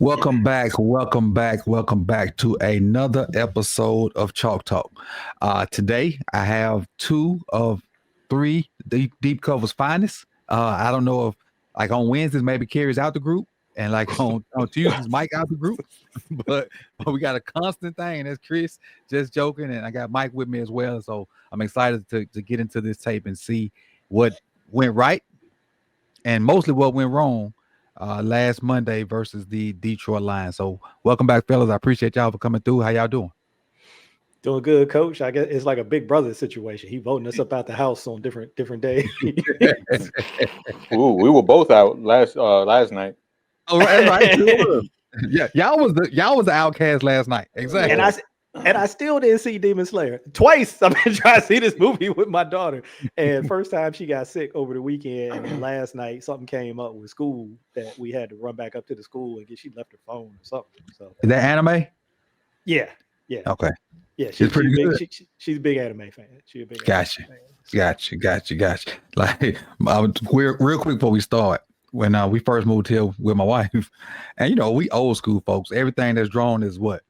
Welcome back to another episode of Chalk Talk. Today I have two of three deep covers finest. I don't know if like on Wednesdays maybe Carrie's out the group, and like on Tuesdays Mike out the group, but we got a constant thing. That's Chris, just joking, and I got Mike with me as well. So I'm excited to get into this tape and see what went right and mostly what went wrong last Monday versus the Detroit Lions. So welcome back, fellas. I appreciate y'all for coming through. How y'all doing? Doing good, Coach. I guess it's like a big brother situation. He voting us up out the house on different days. Ooh, we were both out last night. Oh, right. Yeah, y'all was the outcast last night. Exactly. And I still didn't see Demon Slayer. Twice I've been trying to see this movie with my daughter. And first time she got sick over the weekend. And then last night something came up with school that we had to run back up to the school and she left her phone or something. So is that anime? Yeah. Okay. Yeah, she's pretty good. She's a big anime fan. She's a big Gotcha. Like real quick before we start, when we first moved here with my wife, and we old school folks, everything that's drawn is what?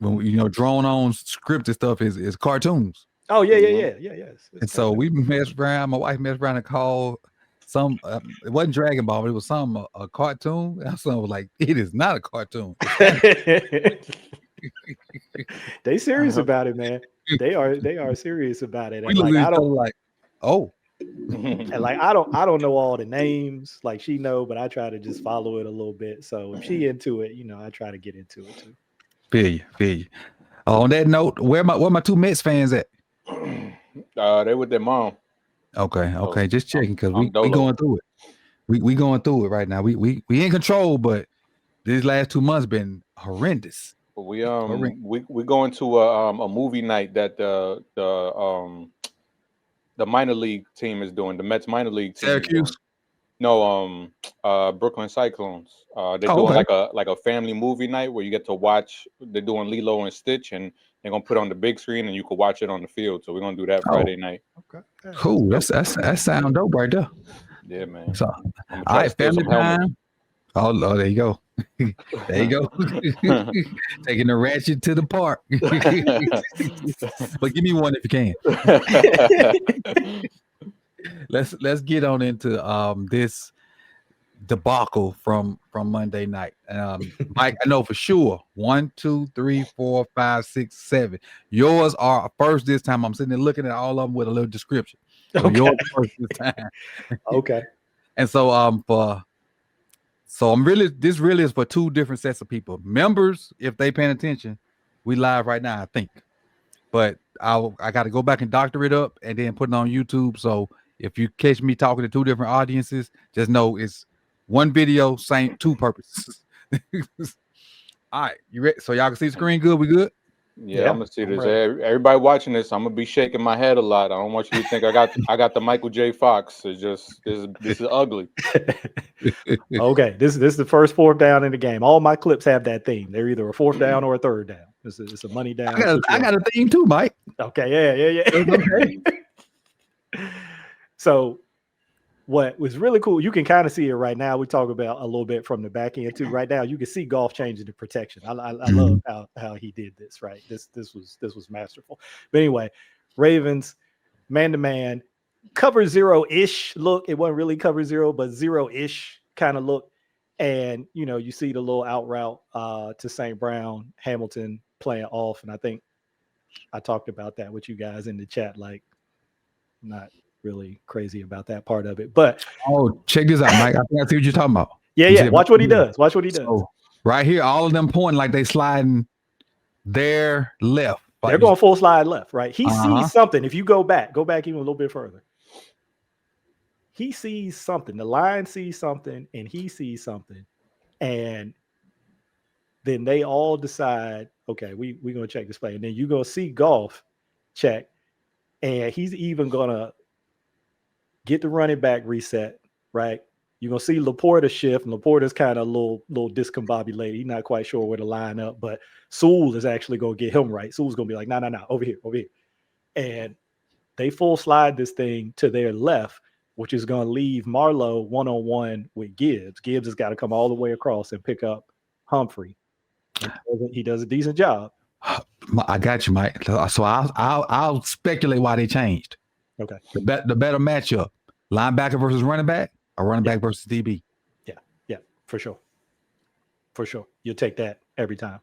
When drawn on scripted stuff is cartoons. Oh yeah. And so we messed around. My wife messed around and called some. It wasn't Dragon Ball, but it was some a cartoon. And so I was like, it is not a cartoon. They serious about it, man. They are serious about it. And and like I don't know all the names like she know, but I try to just follow it a little bit. So if she into it, I try to get into it too. Feel you. On that note, where my two Mets fans at? They with their mom. Okay. Just checking because we going through it. We going through it right now. We in control, but these last 2 months been horrendous. We going to a movie night that the minor league team is doing. The Mets minor league team. Syracuse. No, Brooklyn Cyclones. They're doing like a family movie night where you get to watch. They're doing Lilo and Stitch, and they're gonna put it on the big screen, and you can watch it on the field. So we're gonna do that Friday night. Okay. Cool. That sound dope right there. Yeah, man. So, all right, family time. Oh, there you go. There you go. Taking the ratchet to the park. But give me one if you can. Let's get on into this debacle from Monday night. Mike, I know for sure 1, 2, 3, 4, 5, 6, 7. Yours are first this time. I'm sitting there looking at all of them with a little description. So yours first this time. Okay. And so this really is for two different sets of people. Members, if they paying attention, we live right now, I think. But I got to go back and doctor it up and then put it on YouTube. So if you catch me talking to two different audiences, just know it's one video, same two purposes. All right, you ready? So y'all can see the screen good? We good? Yeah, I'm gonna see this. Right. Everybody watching this, I'm gonna be shaking my head a lot. I don't want you to think I got the Michael J. Fox. It's just this is ugly. Okay, this is the first fourth down in the game. All my clips have that theme. They're either a fourth down or a third down. It's a money down. I got a theme too, Mike. Okay, yeah. Okay. So what was really cool, you can kind of see it right now. We talk about a little bit from the back end too. Right now, you can see Goff changing the protection. I love how he did this. Right, this was masterful. But anyway, Ravens man to man, cover 0-ish look. It wasn't really cover 0, but 0-ish kind of look. And you see the little out route to St. Brown, Hamilton playing off, and I think I talked about that with you guys in the chat. Like, not really crazy about that part of it, but check this out, Mike. I think I see what you're talking about. Yeah. Watch what he does. So, right here, all of them pointing like they sliding their left. They're going full slide left, right? He sees something. If you go back even a little bit further. He sees something. The line sees something, and he sees something, and then they all decide, okay, we're gonna check this play, and then you're gonna see Goff check, and he's even gonna get the running back reset, right? You're gonna see LaPorta shift, and LaPorta's kind of a little discombobulated. He's not quite sure where to line up, but Sewell is actually gonna get him right. Sewell's gonna be like, no, over here. And they full slide this thing to their left, which is going to leave Marlowe one-on-one with Gibbs. Gibbs has got to come all the way across and pick up Humphrey. He does a decent job. I got you, Mike. So I'll speculate why they changed. Okay. The better matchup: linebacker versus running back, or running back versus DB. Yeah, for sure. For sure, you'll take that every time.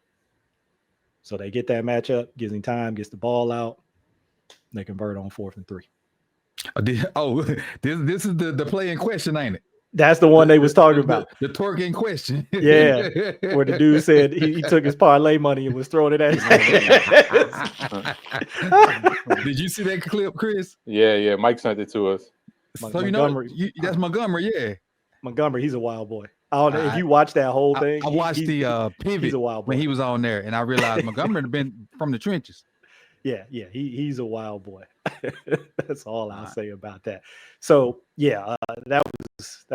So they get that matchup, gives him time, gets the ball out. They convert on 4th and 3. This is the play in question, ain't it? That's the one they was talking about. The twerk in question. Yeah, where the dude said he took his parlay money and was throwing it at his Did you see that clip, Chris? Yeah. Mike sent it to us. So Montgomery. That's Montgomery, yeah. Montgomery, he's a wild boy. I don't know if you watch that whole thing. I watched the pivot he's a wild boy. when he was on there, and I realized Montgomery had been from the trenches. Yeah, he's a wild boy. That's all I'll say about that. So yeah, that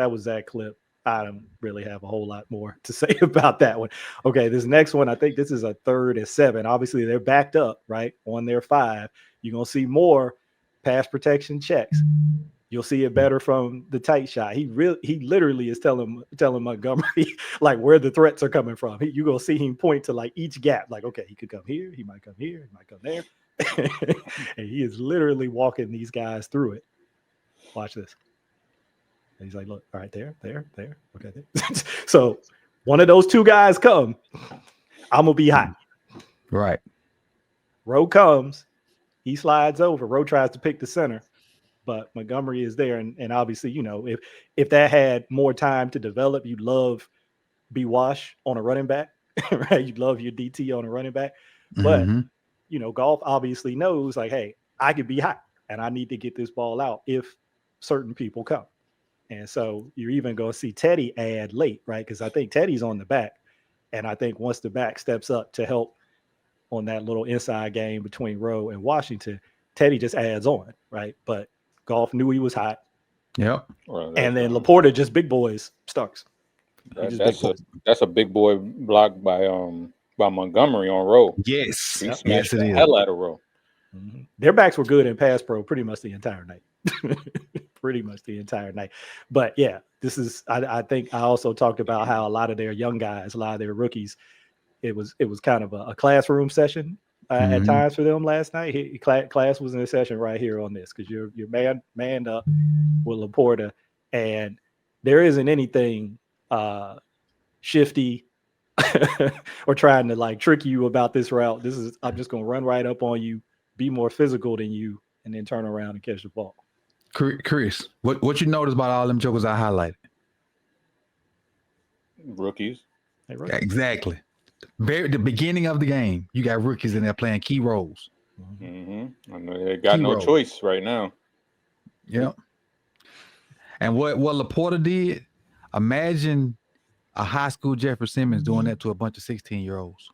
was that clip. I don't really have a whole lot more to say about that one. Okay, this next one, I think this is a 3rd and 7. Obviously, they're backed up, right, on their 5. You're gonna see more pass protection checks. You'll see it better from the tight shot. He literally is telling Montgomery like where the threats are coming from. You're gonna see him point to like each gap, like, okay, he could come here, he might come here, he might come there. And he is literally walking these guys through it. Watch this. And he's like, look, all right, there. Okay. There. So one of those 2 guys come, I'm gonna be hot. Right. Rowe comes, he slides over. Rowe tries to pick the center. But Montgomery is there, and obviously, if that had more time to develop, you'd love B. Wash on a running back, right? You'd love your DT on a running back. But, Goff obviously knows, like, hey, I could be hot, and I need to get this ball out if certain people come. And so you're even going to see Teddy add late, right? Because I think Teddy's on the back, and I think once the back steps up to help on that little inside game between Rowe and Washington, Teddy just adds on, right? But Goff knew he was hot. Yep. Well, and then LaPorta just big boys Starks. That's a big boy block by Montgomery on Rowe. Yes. He yes, it the is. hell out of Rowe. Mm-hmm. Their backs were good in pass pro pretty much the entire night. Pretty much the entire night. But yeah, this is I think I also talked about how a lot of their young guys, a lot of their rookies, it was kind of a classroom session. At times for them last night. Class was in a session right here on this because you're manned up with LaPorta, and there isn't anything shifty or trying to like trick you about this route. I'm just gonna run right up on you, be more physical than you, and then turn around and catch the ball. Chris, what you notice about all them jokers I highlighted? Rookies. Exactly. The beginning of the game, you got rookies in there playing key roles. I know they got no choice right now. Yep. And what LaPorta did, imagine a high school Jeffrey Simmons doing that to a bunch of 16-year-olds.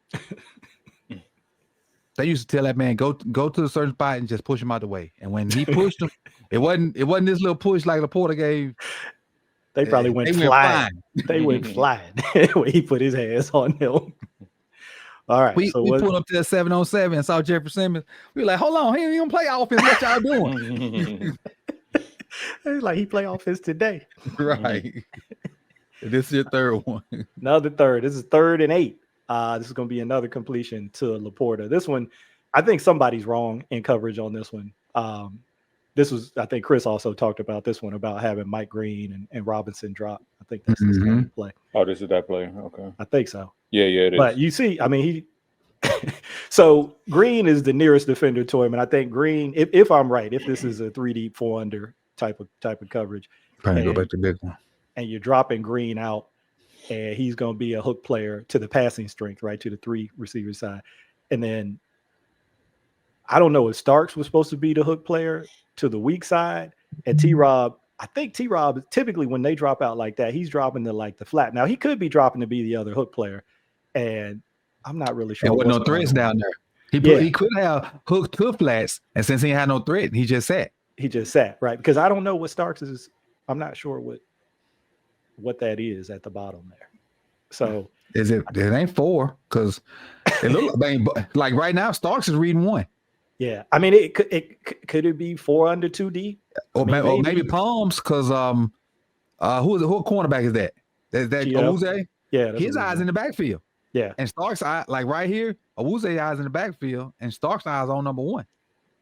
They used to tell that man, go to a certain spot and just push him out the way. And when he pushed him, it wasn't this little push like LaPorta gave. They probably went flying. They went flying when he put his hands on him. All right. We pulled up to that 7-on-7 and saw Jeffrey Simmons. We were like, hold on, he ain't even play offense. What y'all doing? It's like he play offense today. Right. This is your 3rd one. Another 3rd. This is 3rd and 8. This is going to be another completion to LaPorta. This one, I think somebody's wrong in coverage on this one. This was, I think Chris also talked about this one about having Mike Green and Robinson drop. I think that's this kind of play. Oh, this is that play. Okay. I think so. Yeah, it is. But you see, I mean, so Green is the nearest defender to him. And I think Green, if I'm right, if this is a 3 deep, 4 under type of coverage. Trying to go back to the big one. And you're dropping Green out, and he's going to be a hook player to the passing strength, right, to the 3 receiver side. And then I don't know if Starks was supposed to be the hook player to the weak side, and T-Rob, I think T-Rob typically when they drop out like that, he's dropping to like the flat. Now he could be dropping to be the other hook player, and I'm not really sure. There wasn't no threats down there. He could have hooked to flats, and since he had no threat, he just sat. Right? Because I don't know what Starks is. I'm not sure what that is at the bottom there. So is it? It ain't 4 because it look like right now Starks is reading 1. Yeah, I mean, could it be 4 under 2 deep? Or maybe Palms, because who cornerback is that? That Owuzie? Yeah, his eyes in the backfield. Yeah, and Stark's eye, like right here, Owuzie eyes in the backfield, and Stark's eyes on number one.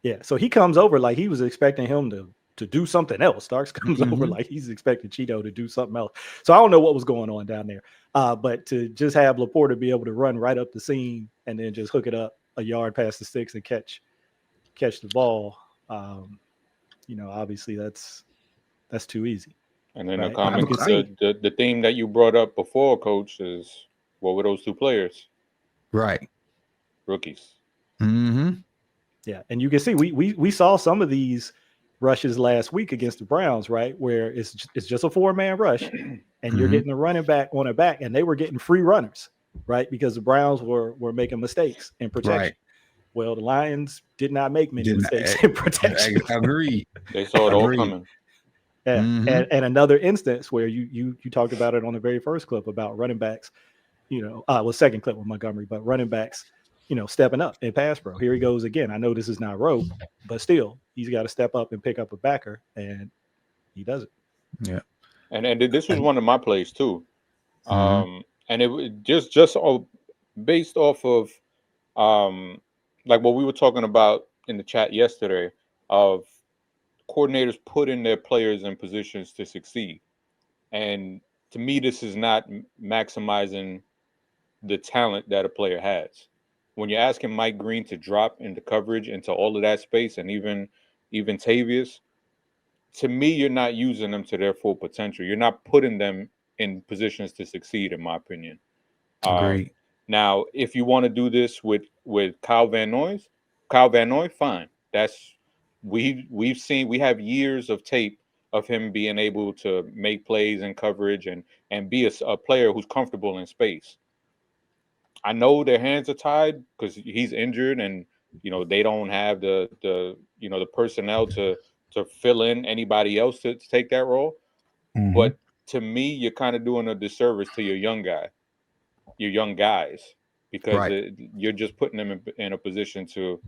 Yeah, so he comes over like he was expecting him to do something else. Starks comes over like he's expecting Cheeto to do something else. So I don't know what was going on down there. But to just have LaPorta be able to run right up the seam and then just hook it up a yard past the sticks and catch the ball, obviously that's too easy. And then the theme that you brought up before, Coach, is what were those two players? Right. Rookies. Mm-hmm. Yeah, and you can see we saw some of these rushes last week against the Browns, right? Where it's just a 4-man rush, and you're getting a running back on a back, and they were getting free runners, right? Because the Browns were making mistakes in protection. Right. Well, the Lions did not make many mistakes in protection. Agreed. They saw it all coming. Yeah. And another instance where you talked about it on the very first clip about running backs, second clip with Montgomery, but running backs, stepping up in pass pro. Here he goes again. I know this is not rope, but still, he's got to step up and pick up a backer, and he does it. Yeah. And this was one of my plays too. And it was just based off of like what we were talking about in the chat yesterday of coordinators putting their players in positions to succeed. And to me, this is not maximizing the talent that a player has. When you're asking Mike Green to drop into coverage into all of that space, and even Tavius, to me, you're not using them to their full potential. You're not putting them in positions to succeed, in my opinion. Agreed. Now, if you want to do this with Kyle Van Noy, fine. That's we have years of tape of him being able to make plays and coverage and be a player who's comfortable in space. I know their hands are tied because he's injured, and they don't have the personnel to fill in anybody else to take that role. But to me, you're kind of doing a disservice to your young guys, because you're just putting them in a position to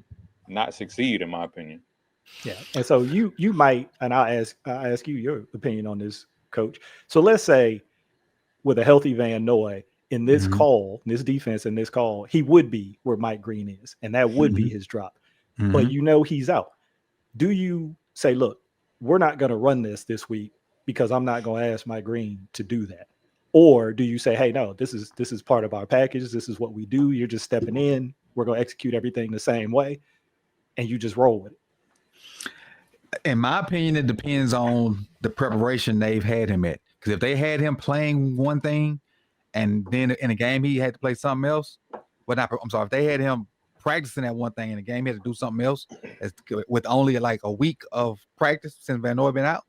not succeed, in my opinion. Yeah, and so you might, and I'll ask you your opinion on this, Coach. So let's say with a healthy Van Noy in this call, this defense in this call, he would be where Mike Green is, and that would be his drop. But he's out. Do you say, look, we're not going to run this week because I'm not going to ask Mike Green to do that? Or do you say, hey, no, this is part of our package. This is what we do. You're just stepping in. We're going to execute everything the same way, and you just roll with it? In my opinion, it depends on the preparation they've had him at. Because if they had him playing one thing, and then in a game he had to play something else, if they had him practicing that one thing in a game he had to do something else, with only like a week of practice since Van Noy been out,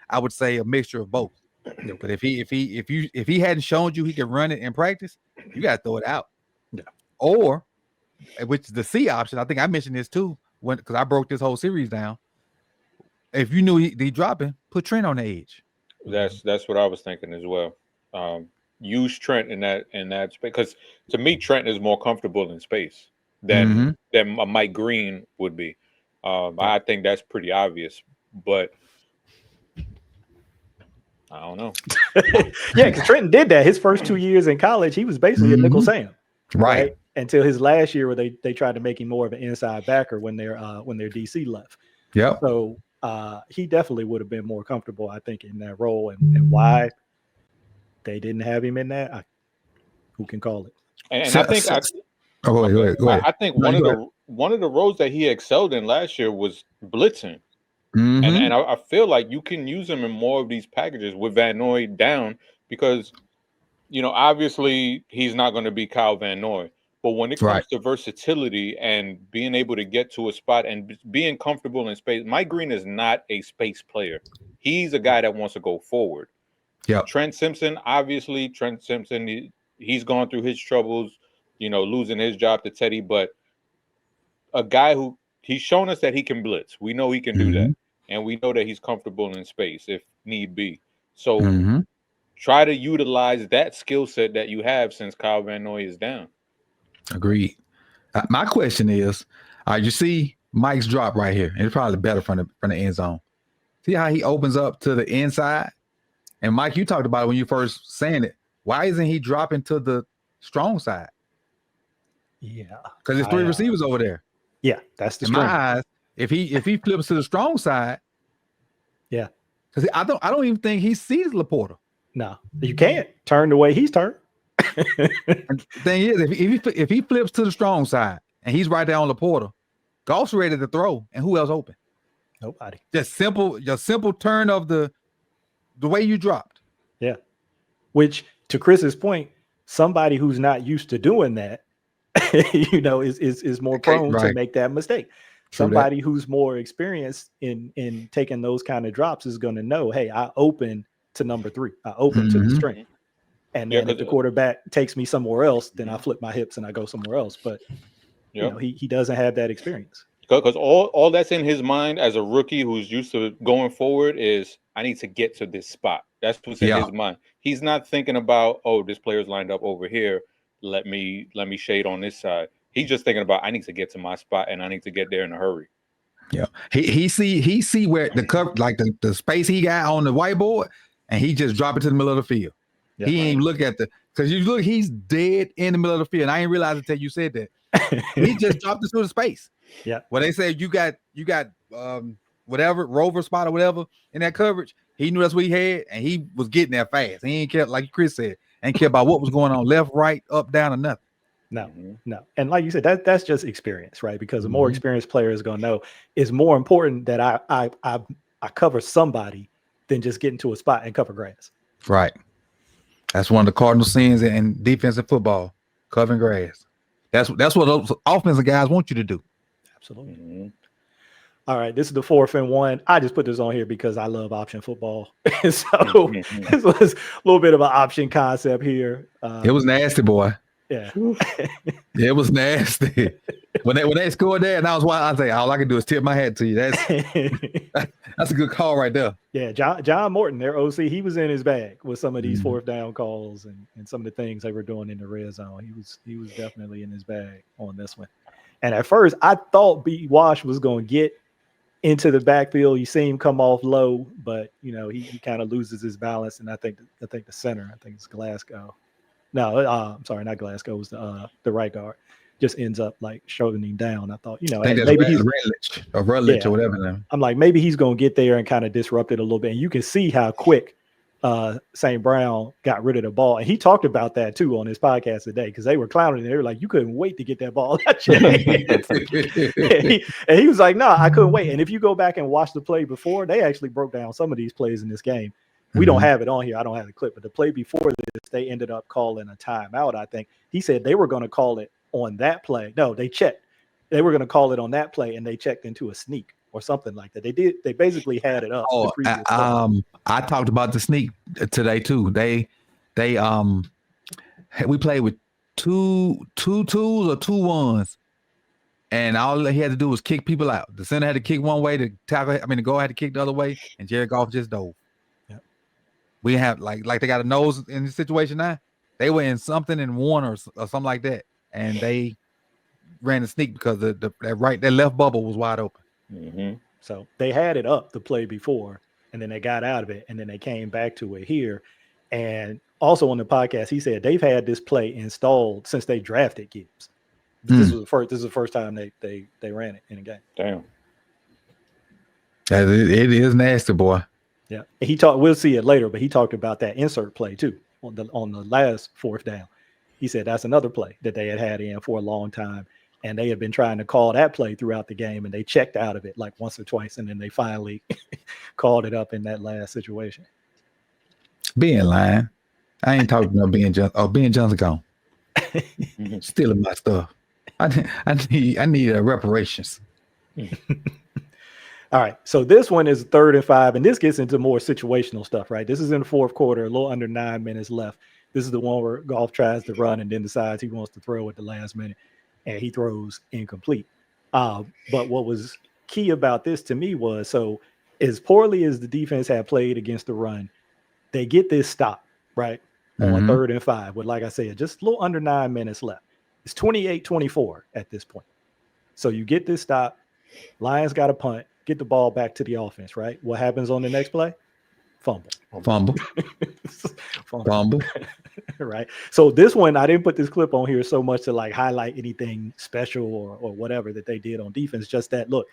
I would say a mixture of both. But if he hadn't shown you he could run it in practice, you got to throw it out. Yeah. Or, which is the C option. I think I mentioned this too because I broke this whole series down. If you knew he dropping, put Trent on the edge. That's what I was thinking as well. Use Trent in that space, because to me Trent is more comfortable in space than Mike Green would be. I think that's pretty obvious, but I don't know. Yeah, because Trenton did that his first 2 years in college. He was basically a nickel Sam, right? Until his last year, where they tried to make him more of an inside backer when their DC left. Yeah. So he definitely would have been more comfortable, I think, in that role. And why they didn't have him in that, who can call it? And I think go ahead. I think one of the roles that he excelled in last year was blitzing. And I feel like you can use him in more of these packages with Van Noy down, because obviously he's not going to be Kyle Van Noy, but when it comes to versatility and being able to get to a spot and being comfortable in space, Mike Green is not a space player. He's a guy that wants to go forward. Yeah. Trent Simpson, he's gone through his troubles, losing his job to Teddy, but a guy who he's shown us that he can blitz. We know he can do that. And we know that he's comfortable in space if need be. So try to utilize that skill set that you have since Kyle Van Noy is down. Agreed. My question is, you see Mike's drop right here, and it's probably better from the end zone. See how he opens up to the inside? And Mike, you talked about it when you first saying it. Why isn't he dropping to the strong side? Yeah. Because there's 3 receivers over there. Yeah, that's the In my strength. eyes, if he flips to the strong side, yeah. Because I don't even think he sees LaPorta. No, you can't turn the way he's turned. The thing is, if he flips to the strong side and he's right there on LaPorta, Goff's ready to throw, and who else open? Nobody. Just simple turn of the way you dropped. Yeah. Which, to Chris's point, somebody who's not used to doing that, is more prone to make that mistake. Somebody who's more experienced in taking those kind of drops is going to know, hey, I open to number 3. I open to the string. And then if the quarterback takes me somewhere else, then I flip my hips and I go somewhere else. But he doesn't have that experience. Because all that's in his mind as a rookie who's used to going forward is, I need to get to this spot. That's what's in his mind. He's not thinking about, oh, this player's lined up over here. Let me shade on this side. He's just thinking about, I need to get to my spot and I need to get there in a hurry. Yeah, he see where the cover, like the space he got on the whiteboard, and he just drop it to the middle of the field. Yeah, he ain't look at because you look, he's dead in the middle of the field. I ain't realize until you said that. He just dropped it through the space. Yeah. Well, they said you got whatever rover spot or whatever in that coverage. He knew that's what he had, and he was getting there fast. He ain't care, like Chris said, ain't care about what was going on left, right, up, down, or nothing. No. And like you said, that's just experience, right? Because a more experienced player is going to know it's more important that I cover somebody than just get into a spot and cover grass. Right. That's one of the cardinal sins in defensive football, covering grass. That's what those offensive guys want you to do. Absolutely. All right, this is the 4th and 1. I just put this on here because I love option football. So this was a little bit of an option concept here. It was nasty, boy. Yeah. It was nasty. When they scored there, and I was watching, I say, all I can do is tip my hat to you. That's a good call right there. Yeah, John Morton, their OC, he was in his bag with some of these 4th down calls and some of the things they were doing in the red zone. He was definitely in his bag on this one. And at first, I thought B. Wash was going to get into the backfield. You see him come off low, but he kind of loses his balance. And I think the center, I think it's Glasgow. No, I'm sorry, not Glasgow. It was the right guard. Just ends up like shoving him down. I thought, maybe he's Rutledge or whatever. Then. I'm like, maybe he's going to get there and kind of disrupt it a little bit. And you can see how quick St. Brown got rid of the ball. And he talked about that too on his podcast today, because they were clowning. They were like, you couldn't wait to get that ball out your hands. and he was like, no, I couldn't wait. And if you go back and watch the play before, they actually broke down some of these plays in this game. We don't have it on here. I don't have the clip, but the play before this, they ended up calling a timeout. I think he said they were going to call it on that play. No, they checked. They were going to call it on that play, and they checked into a sneak or something like that. They did. They basically had it up. I talked about the sneak today too. We played with two twos or 2 1s, and all he had to do was kick people out. The center had to kick one way, the guard had to kick the other way, and Jared Goff just dove. We have like they got a nose in the situation now. They were in something in 1 or something like that, and they ran the sneak because that left bubble was wide open. So they had it up the play before, and then they got out of it, and then they came back to it here. And also on the podcast, he said they've had this play installed since they drafted Gibbs. This is the first time they ran it in a game. Damn. It is nasty, boy. Yeah, he talked. We'll see it later, but he talked about that insert play too on the last 4th down. He said that's another play that they had in for a long time, and they had been trying to call that play throughout the game, and they checked out of it like once or twice, and then they finally called it up in that last situation. Being lying, I ain't talking about Ben Johnson gone, stealing my stuff. I need reparations. All right, so this one is 3rd and 5, and this gets into more situational stuff, right? This is in the 4th quarter, a little under 9 minutes left. This is the one where Goff tries to run and then decides he wants to throw at the last minute, and he throws incomplete. But what was key about this to me was, so as poorly as the defense had played against the run, they get this stop, right, on 3rd and 5 with, like I said, just a little under 9 minutes left. It's 28-24 at this point. So you get this stop. Lions got a punt. get the ball back to the offense, right? What happens on the next play? Fumble. Right. So this one, I didn't put this clip on here so much to like highlight anything special or whatever that they did on defense. Just that, look,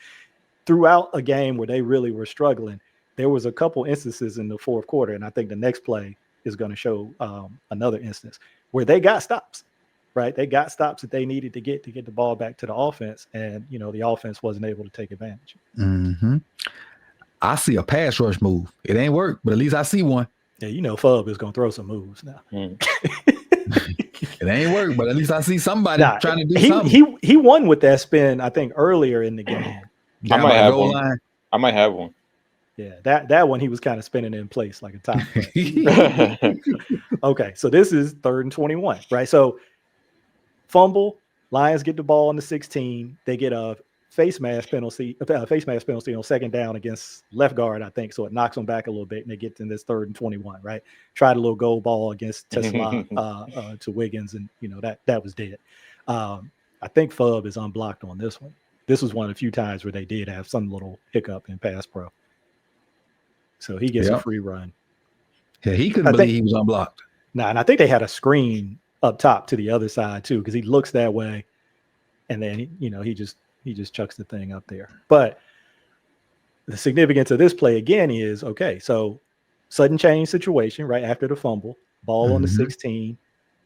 throughout a game where they really were struggling, there was a couple instances in the fourth quarter, and I think the next play is going to show another instance where they got stops, right? They got stops that they needed to get the ball back to the offense, and the offense wasn't able to take advantage. Mm-hmm. I see a pass rush move. It ain't work, but at least I see one. Yeah, Fub is going to throw some moves now. It ain't work, but at least I see somebody trying to do something. He won with that spin, I think, earlier in the game. I might have one. I might have one. Yeah, that one he was kind of spinning in place like a top. Okay, so this is 3rd and 21, right? So fumble, Lions get the ball on the 16. They get a face mask penalty on 2nd down against left guard, I think. So it knocks them back a little bit, and they get in this 3rd and 21, right? Tried a little goal ball against Tesla to Wiggins, and that was dead. I think Fub is unblocked on this one. This was one of the few times where they did have some little hiccup in pass pro. So he gets a free run. Yeah, he couldn't believe he was unblocked. And I think they had a screen up top to the other side too, because he looks that way, and then he just chucks the thing up there. But the significance of this play again is, okay, so sudden change situation right after the fumble, ball on the 16.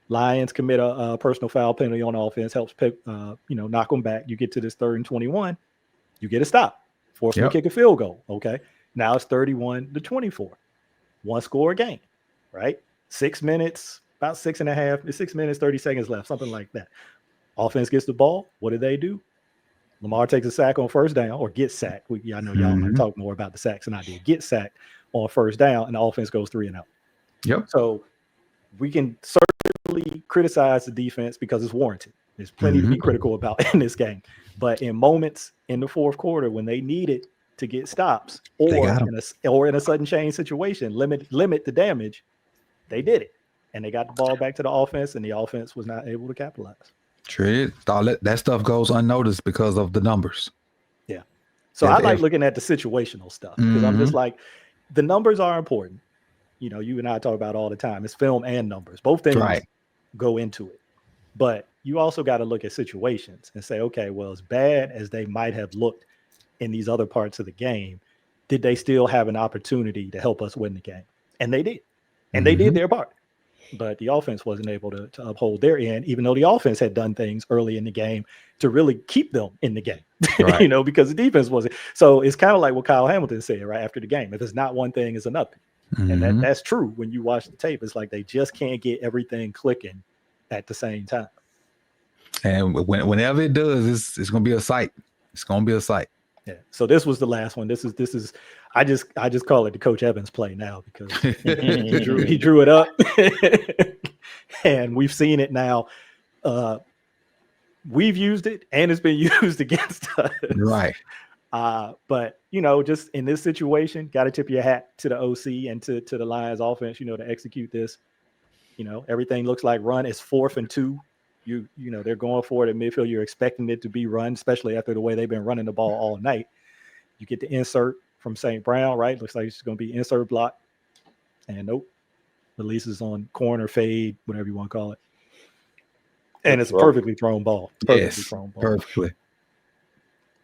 Lions commit a personal foul penalty on offense, helps pick, knock them back. You get to this 3rd and 21, you get a stop, force them to kick a field goal. Okay, now it's 31-24, 1 score game, right? 6 minutes, about 6.5, 6 minutes, 30 seconds left, something like that. Offense gets the ball. What do? Lamar takes a sack on 1st down, or gets sacked. I know y'all might talk more about the sacks than I did. Get sacked on 1st down, and the offense goes 3 and out. Yep. So we can certainly criticize the defense because it's warranted. There's plenty to be critical about in this game. But in moments in the fourth quarter when they needed to get stops or in a sudden change situation, limit the damage, they did it. And they got the ball back to the offense, and the offense was not able to capitalize. True. That stuff goes unnoticed because of the numbers. Yeah. So I like looking at the situational stuff because I'm just like, the numbers are important. You and I talk about all the time. It's film and numbers. Both things go into it. But you also got to look at situations and say, okay, well, as bad as they might have looked in these other parts of the game, did they still have an opportunity to help us win the game? And they did. And they did their part. But the offense wasn't able to uphold their end, even though the offense had done things early in the game to really keep them in the game, because the defense wasn't. So it's kind of like what Kyle Hamilton said right after the game. If it's not one thing, it's another. And that's true. When you watch the tape, it's like they just can't get everything clicking at the same time. And whenever it does, it's going to be a sight. It's going to be a sight. Yeah. So this was the last one. This is. I just call it the Coach Evans play now because he drew it up, and we've seen it now. We've used it, and it's been used against us. Right. But just in this situation, got to tip your hat to the OC and to the Lions offense, to execute this. Everything looks like run. It's 4th and 2. They're going for it at midfield. You're expecting it to be run, especially after the way they've been running the ball all night. You get the insert from St. Brown, right? Looks like it's going to be insert block. And nope. Releases on corner, fade, whatever you want to call it. And it's a perfectly thrown ball. Perfectly.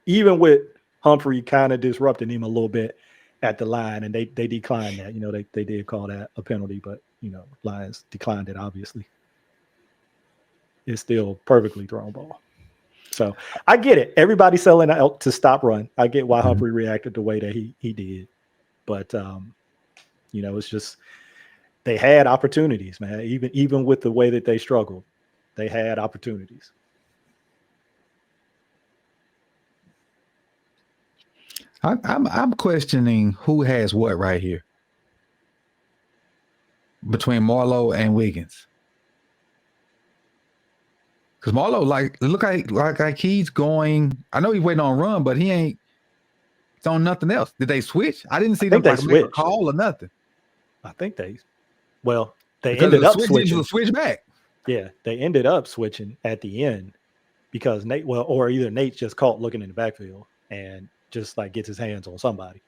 Even with Humphrey kind of disrupting him a little bit at the line, and they declined that. They did call that a penalty, but Lions declined it, obviously. It's still perfectly thrown ball. So I get it. Everybody's selling out to stop run. I get why Humphrey reacted the way that he did. But it's just they had opportunities, man. Even with the way that they struggled, they had opportunities. I'm questioning who has what right here between Marlowe and Wiggins. Because Marlowe, look like he's going. I know he's waiting on a run, but he ain't on nothing else. Did they switch? I didn't see them make a call or nothing. I think they ended up switching. Switch back. Yeah, they ended up switching at the end because either Nate just caught looking in the backfield, and just like gets his hands on somebody.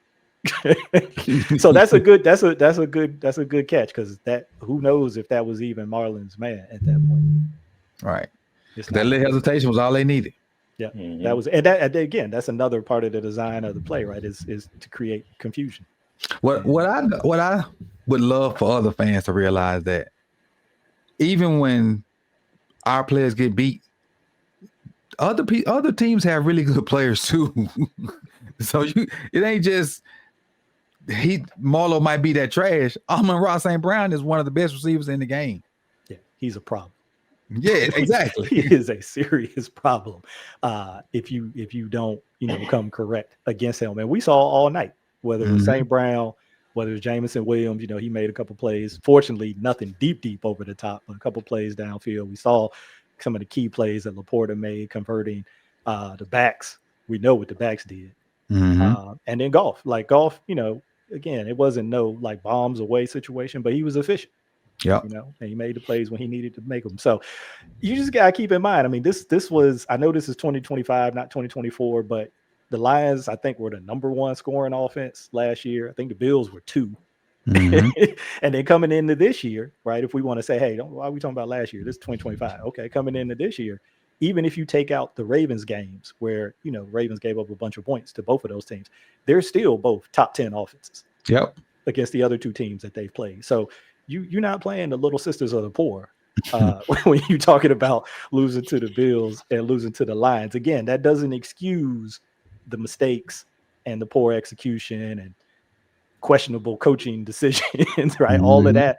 So that's a good catch, because that, who knows if that was even Marlon's man at that point. Right. It's That little hesitation was all they needed. Yeah, that was, and again, that's another part of the design of the play, right? Is to create confusion. What I would love for other fans to realize that even when our players get beat, other teams have really good players too. So it ain't just Marlo might be that trash. Amon-Ra St. Brown is one of the best receivers in the game. Yeah, he's a problem. Yeah, exactly. He is a serious problem if you don't come correct against him. And we saw all night, whether it was St. Brown, whether it was Jamison Williams, he made a couple plays. Fortunately, nothing deep over the top, but a couple plays downfield. We saw some of the key plays that LaPorta made, converting the backs. We know what the backs did. And then Goff, again, it wasn't no like bombs away situation, but he was efficient. Yeah. And he made the plays when he needed to make them. So you just got to keep in mind, I mean, this was, I know this is 2025, not 2024, but the Lions, I think, were the number one scoring offense last year. I think the Bills were 2. And then coming into this year, right, if we want to say, hey, why are we talking about last year? This is 2025. Okay, coming into this year, even if you take out the Ravens games where, Ravens gave up a bunch of points to both of those teams, they're still both top 10 offenses. Yep. Against the other two teams that they've played. So you're not playing the little sisters of the poor when you're talking about losing to the Bills and losing to the Lions. Again, that doesn't excuse the mistakes and the poor execution and questionable coaching decisions, right? All of that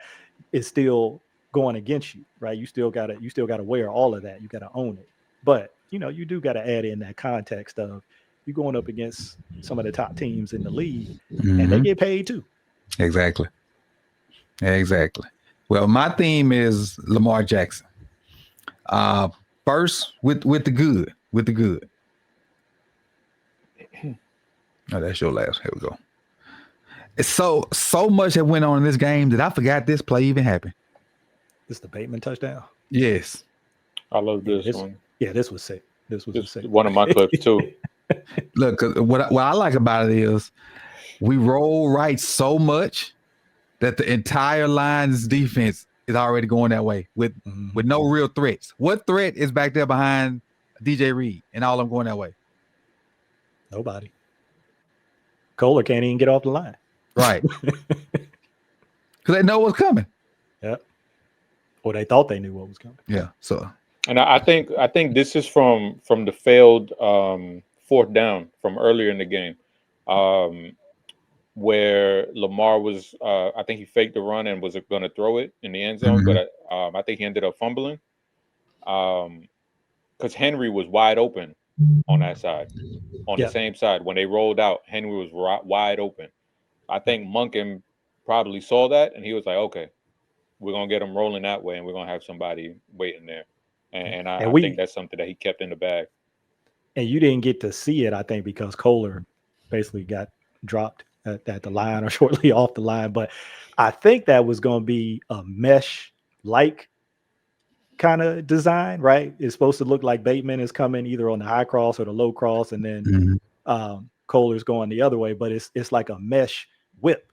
is still going against you, right? You still gotta wear all of that. You gotta own it. But you do gotta add in that context of you going up against some of the top teams in the league, and they get paid too. Exactly. Well, my theme is Lamar Jackson. First with the good. Oh, that's your last. Here we go. It's so much that went on in this game that I forgot this play even happened. This the Bateman touchdown? Yes. I love this one. Yeah, this was sick. This was sick. One of my clips too. Look, what I like about it is we roll right so much that the entire Lions defense is already going that way with no real threats. What threat is back there behind DJ Reed and all of them going that way? Nobody. Kohler can't even get off the line. Right. Because they know what's coming. Yeah. Or they thought they knew what was coming. Yeah. So. And I think this is from the failed fourth down from earlier in the game, where Lamar was. I think he faked the run and was going to throw it in the end zone, but I think he ended up fumbling, because Henry was wide open on that side, on the same side. When they rolled out, Henry was wide open. I think Monken probably saw that and he was like, "Okay, we're gonna get him rolling that way, and we're gonna have somebody waiting there." And I think that's something that he kept in the bag. And you didn't get to see it, I think, because Kohler basically got dropped at the line or shortly off the line. But I think that was going to be a mesh-like kind of design, right? It's supposed to look like Bateman is coming either on the high cross or the low cross, and then Kohler's going the other way. But it's like a mesh whip.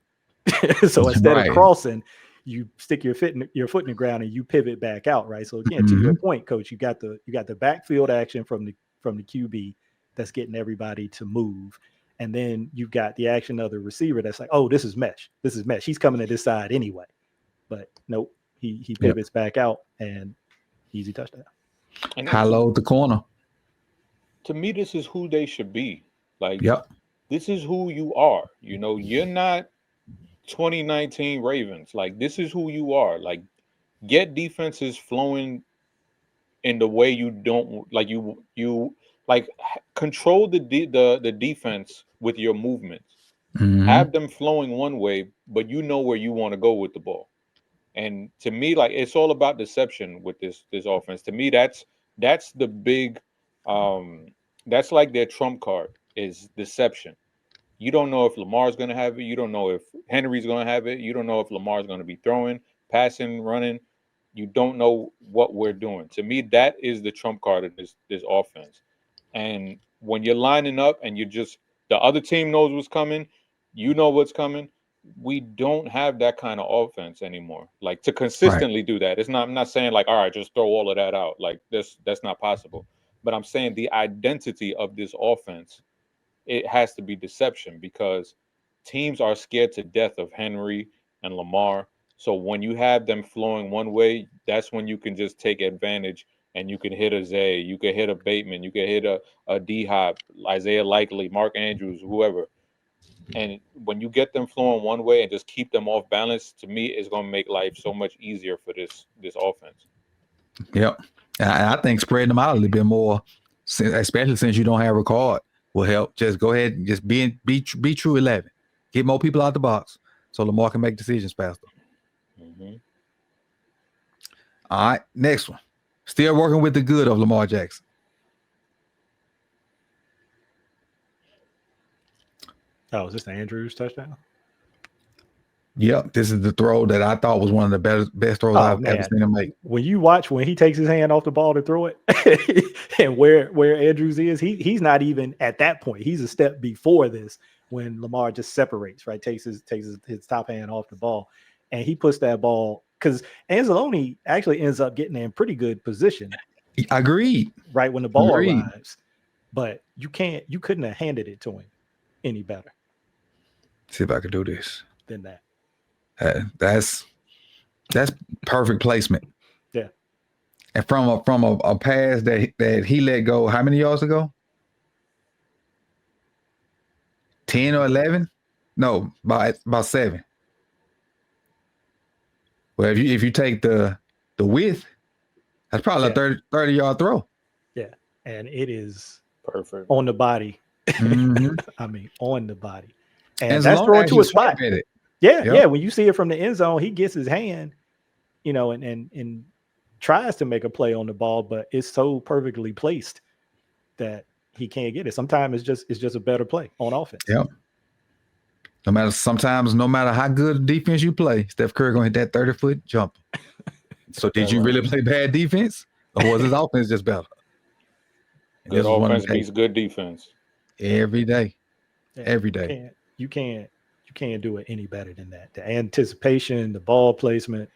So instead of crossing, you stick your foot in the ground and you pivot back out, right? So again, to your point, Coach, you got the backfield action from the QB that's getting everybody to move, and then you've got the action of the receiver that's like, oh, this is mesh. He's coming to this side anyway, but nope, he pivots back out and easy touchdown. And high low the corner. To me, this is who they should be. Like, this is who you are. You're not 2019 Ravens. Like, this is who you are. Like, get defenses flowing in the way you don't like. You like control the defense with your movements. Have them flowing one way, but you know where you want to go with the ball. And to me, like, it's all about deception with this offense. To me, that's the big that's like their trump card is deception. You don't know if Lamar's going to have it. You don't know if Henry's going to have it. You don't know if Lamar's going to be throwing, passing, running. You don't know what we're doing. To me, that is the trump card of this offense. And when you're lining up and you're just The other team knows what's coming. You know what's coming. We don't have that kind of offense anymore. Like to consistently do that. I'm not saying like, all right, just throw all of that out. Like that's not possible. But I'm saying the identity of this offense, it has to be deception because teams are scared to death of Henry and Lamar. So when you have them flowing one way, that's when you can just take advantage and you can hit a Zay, you can hit a Bateman, you can hit a D-Hop, Isaiah Likely, Mark Andrews, whoever. And when you get them flowing one way and just keep them off balance, to me, it's going to make life so much easier for this offense. Yep. I think spreading them out a little bit more, especially since you don't have a card, will help. Just go ahead and just be true 11. Get more people out the box so Lamar can make decisions faster. Mm-hmm. All right, next one. Still working with the good of Lamar Jackson. Oh, is this the Andrews touchdown? Yep, this is the throw that I thought was one of the best throws I've ever seen him make. When you watch when he takes his hand off the ball to throw it, and where Andrews is, he's not even at that point. He's a step before this when Lamar just separates, right? Takes his top hand off the ball, and he puts that ball because Anzalone actually ends up getting in pretty good position. Agreed. Right when the ball arrives, but you couldn't have handed it to him any better. See if I could do this. Than that. That's perfect placement. Yeah. And from a pass that he let go, how many yards ago? 10 or 11? No, about 7. Well, if you take the width, that's probably a 30-yard throw. Yeah, and it is perfect on the body. Mm-hmm. I mean, on the body, and that's throwing to a spot. Yeah. When you see it from the end zone, he gets his hand, and tries to make a play on the ball, but it's so perfectly placed that he can't get it. Sometimes it's just a better play on offense. Yep. No matter how good defense you play, Steph Curry gonna hit that 30-foot jump. So did you really play bad defense, or was his offense just better? Good offense beats good defense every day. Yeah, every day. You can't do it any better than that. The anticipation, the ball placement,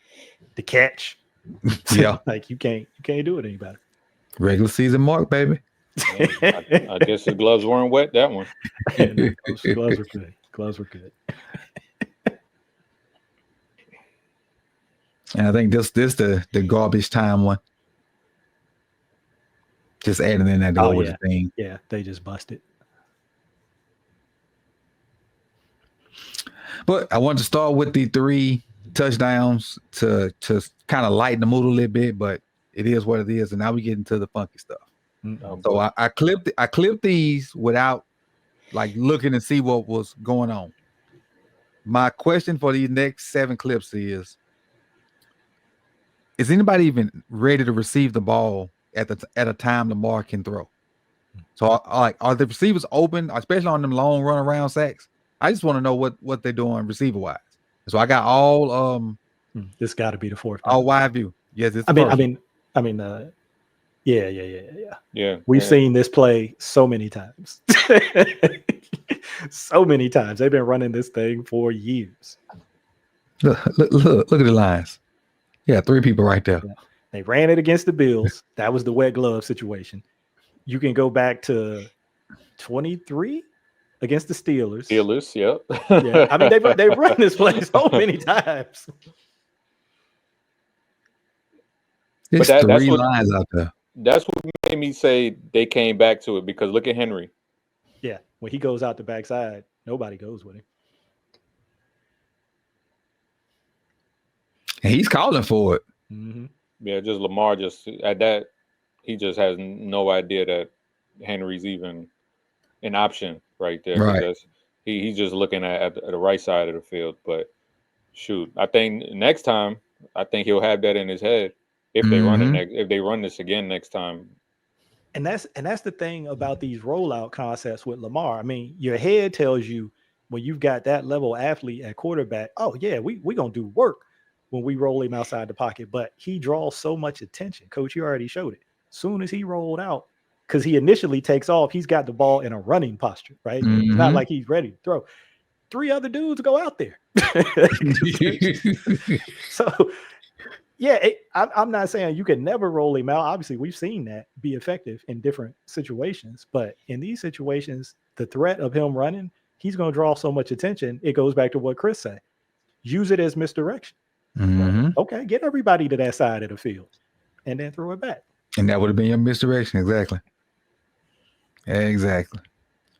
the catch. Yeah, like you can't do it any better. Regular season mark, baby. I guess his gloves weren't wet that one. Yeah, gloves were good. Gloves were good. And I think this the garbage time one. Just adding in that to go with the thing. Yeah, they just busted. But I want to start with the 3 touchdowns to kind of lighten the mood a little bit, but it is what it is. And now we get into the funky stuff. Mm-hmm. So I clipped these without like looking to see what was going on. My question for these next 7 clips is anybody even ready to receive the ball at a time Lamar can throw? So are the receivers open, especially on them long run around sacks? I just want to know what they're doing receiver wise. So I got all this got to be the 4th. All wide view. Yes, it's yeah. We've seen this play so many times. So many times. They've been running this thing for years. Look at the lines. Yeah, 3 people right there. Yeah. They ran it against the Bills. That was the wet glove situation. You can go back to 23 against the Steelers. Yep. Yeah, I mean they've run this play so many times. There's 3 lines out there. That's what made me say they came back to it because look at Henry. Yeah, when he goes out the backside, nobody goes with him. And he's calling for it. Mm-hmm. Yeah, just Lamar just at that, he just has no idea that Henry's even an option right there. Right. Because he's just looking at the right side of the field. But shoot, I think next time, I think he'll have that in his head if they run this again next time. And that's the thing about these rollout concepts with Lamar. I mean, your head tells you when you've got that level athlete at quarterback, oh yeah, we're gonna do work when we roll him outside the pocket. But he draws so much attention. Coach, you already showed it. As soon as he rolled out, because he initially takes off. He's got the ball in a running posture, right? It's not like he's ready to throw. 3 other dudes go out there. So, yeah, I'm not saying you can never roll him out. Obviously, we've seen that be effective in different situations. But in these situations, the threat of him running, he's going to draw so much attention. It goes back to what Chris said. Use it as misdirection. Okay, get everybody to that side of the field and then throw it back. And that would have been your misdirection. Exactly.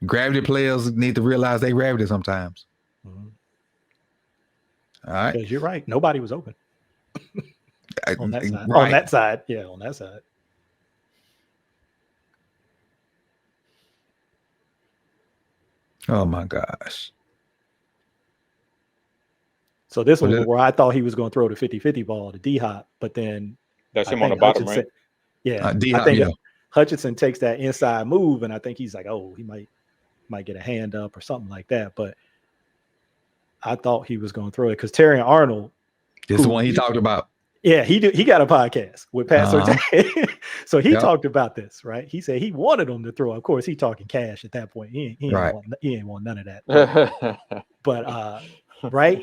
Gravity players need to realize they gravity sometimes. All right. Because you're right. Nobody was open. On that side. Right. On that side. Yeah, on that side. Oh my gosh. So this one was where I thought he was going to throw the 50-50 ball to D-Hop, but then that's him on the bottom, right? Yeah. D-Hop, I think Hutchinson takes that inside move, and I think he's like, oh, he might get a hand up or something like that. But I thought he was going to throw it because Terry Arnold. This is the one he talked about. Yeah, he got a podcast with Pat Surtain. So he talked about this, right? He said he wanted him to throw. Of course, he talking cash at that point. He ain't want none of that. But right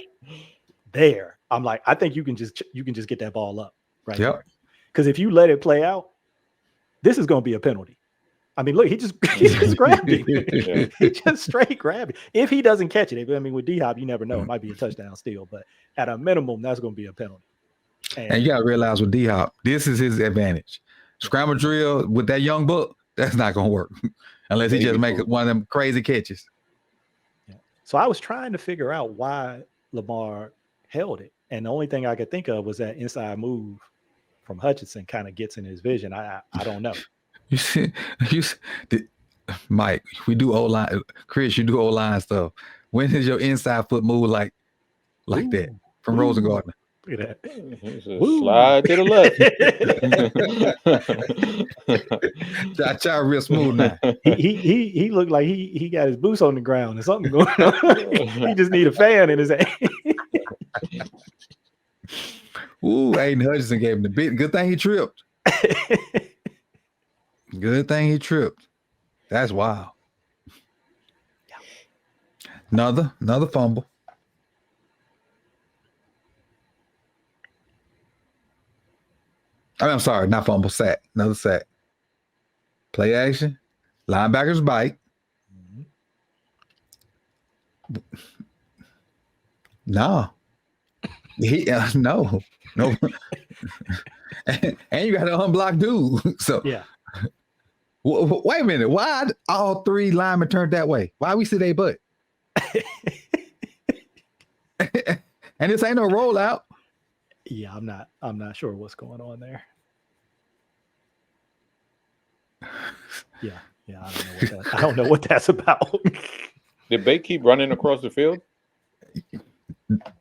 there, I'm like, I think you can just get that ball up, right? Yep. Because if you let it play out, this is going to be a penalty. I mean, look, he just grabbed him. He just straight grabbed him. If he doesn't catch it, I mean, with D-Hop, you never know. It might be a touchdown still, but at a minimum, that's going to be a penalty. And you got to realize with D-Hop, this is his advantage. Scramble drill with that young buck, that's not going to work unless he just make one of them crazy catches. Yeah. So I was trying to figure out why Lamar held it. And the only thing I could think of was that inside move from Hutchinson kind of gets in his vision. I don't know. You see, Mike, we do O-line. Chris, you do O-line stuff. When is your inside foot move like that from Rosen-Gardner? Look at that. Slide to the left. Try real smooth now. He looked like he got his boots on the ground or something going on. He just need a fan in his hand. Ooh, Aiden Hutchinson gave him the bit. Good thing he tripped. Good thing he tripped. That's wild. Another fumble. I'm sorry, not fumble, sack. Another sack. Play action. Linebackers bite. No. No. and you got an unblocked dude. So yeah. Wait a minute. Why all 3 linemen turned that way? Why we see they butt? And this ain't no rollout. Yeah, I'm not sure what's going on there. Yeah, I don't know what that's about. Did Bate keep running across the field?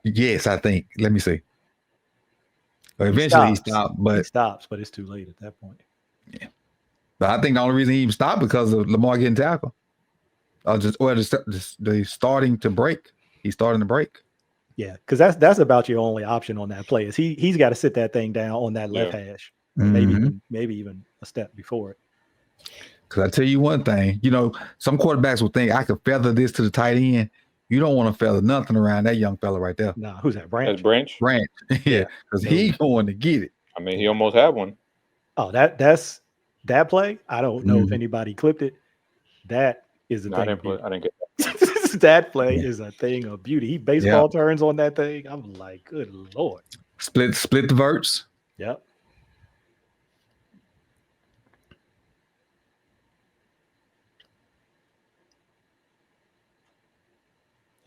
Yes, I think. Let me see. Eventually he stopped, but he stops, but it's too late at that point. Yeah. But I think the only reason he even stopped because of Lamar getting tackled. They're starting to break. He's starting to break. Yeah, because that's about your only option on that play is he's got to sit that thing down on that left hash, maybe even a step before it. Because I tell you one thing, some quarterbacks will think I could feather this to the tight end. You don't want to feather nothing around that young fella right there. No, who's that? Branch? That's Branch. Branch, yeah, because he's going to get it. I mean, he almost had one. Oh, that's that play. I don't know if anybody clipped it. That is a thing. I didn't get that. That play is a thing of beauty. He baseball turns on that thing. I'm like, good Lord. Split the verts. Yep.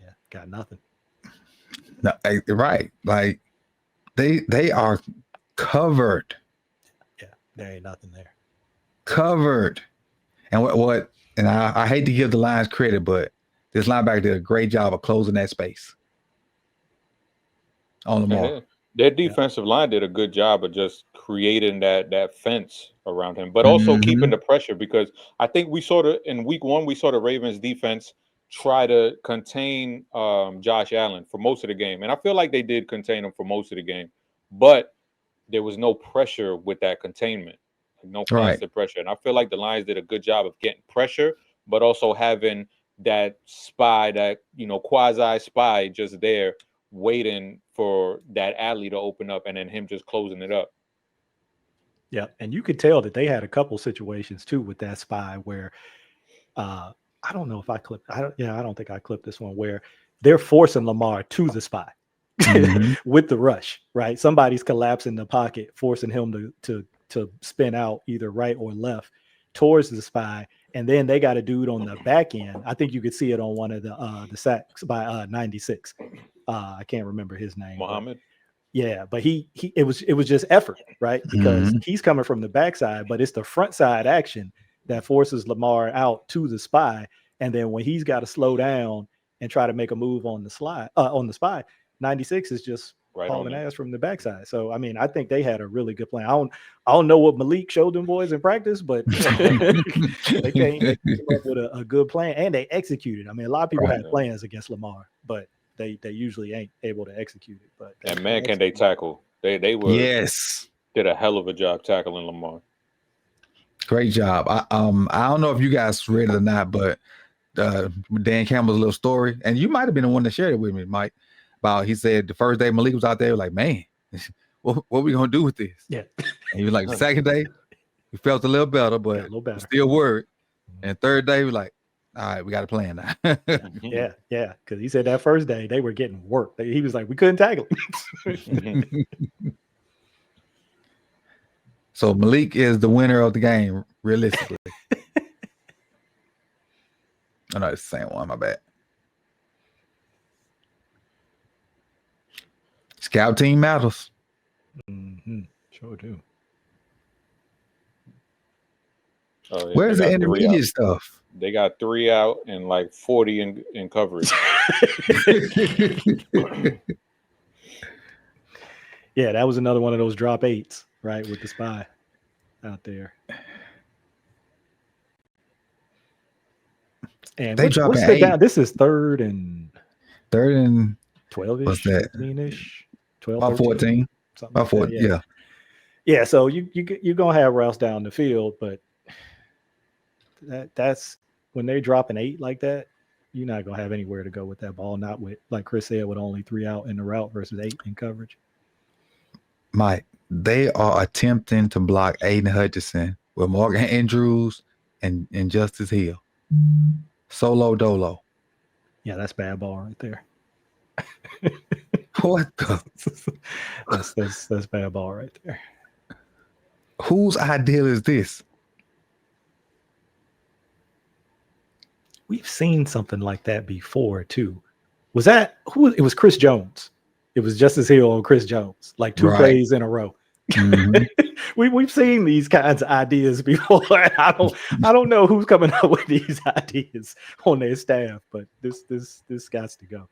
Yeah, got nothing. No, right. Like they are covered. Yeah, there ain't nothing there. Covered. And what and I hate to give the Lions credit, but this linebacker did a great job of closing that space on Lamar. Yeah. Their defensive line did a good job of just creating that fence around him, but also keeping the pressure, because I think we saw in week 1, we saw the Ravens defense try to contain Josh Allen for most of the game. And I feel like they did contain him for most of the game, but there was no pressure with that containment. no constant pressure. And I feel like the Lions did a good job of getting pressure, but also having that spy, that quasi spy, just there waiting for that alley to open up, and then him just closing it up. Yeah, and you could tell that they had a couple situations too with that spy where I don't know if I clipped. I don't think I clipped this one where they're forcing Lamar to the spy with the rush. Right, somebody's collapsing the pocket, forcing him to spin out either right or left towards the spy, and then they got a dude on the back end. I think you could see it on one of the sacks by 96. I can't remember his name. Muhammad. Yeah, but it was just effort, right? Because he's coming from the backside, but it's the front side action that forces Lamar out to the spy. And then when he's got to slow down and try to make a move on the spy, 96 is just hauling ass from the backside. So I mean, I think they had a really good plan. I don't know what Malik showed them boys in practice, but they came up with a good plan and they executed. I mean, a lot of people had plans against Lamar, but they usually ain't able to execute it. But and man, can they tackle? They did a hell of a job tackling Lamar. Great job. I don't know if you guys read it or not, but Dan Campbell's little story, and you might have been the one that shared it with me, Mike. About he said the first day Malik was out there, like, man, what are we gonna do with this? Yeah. And he was like, the second day, he felt a little better, but still worried. And third day, he was like, all right, we got a plan now. Yeah, because he said that first day they were getting work. He was like, we couldn't tackle him. So Malik is the winner of the game, realistically. Oh, no, it's the same one. My bad. Scout team matters. Sure do. Oh, yeah, where's the intermediate stuff? They got 3 out and like 40 in coverage. Yeah, that was another one of those drop 8s, right, with the spy out there. And they drop what's the down? This is third and 12-ish. What's that? 15-ish. 12, about 14. About 14. Yeah. Yeah. So you're gonna have routes down the field, but that's when they drop an 8 like that, you're not gonna have anywhere to go with that ball. Not with, like Chris said, with only 3 out in the route versus 8 in coverage. Mike, they are attempting to block Aiden Hutchinson with Morgan Andrews and Justice Hill. Solo dolo. Yeah, that's bad ball right there. What the? That's bad ball right there. Whose idea is this? We've seen something like that before too. Was that who? It was Chris Jones. It was Justice Hill on Chris Jones, like 2 plays in a row. We've seen these kinds of ideas before. I don't know who's coming up with these ideas on their staff, but this got to go.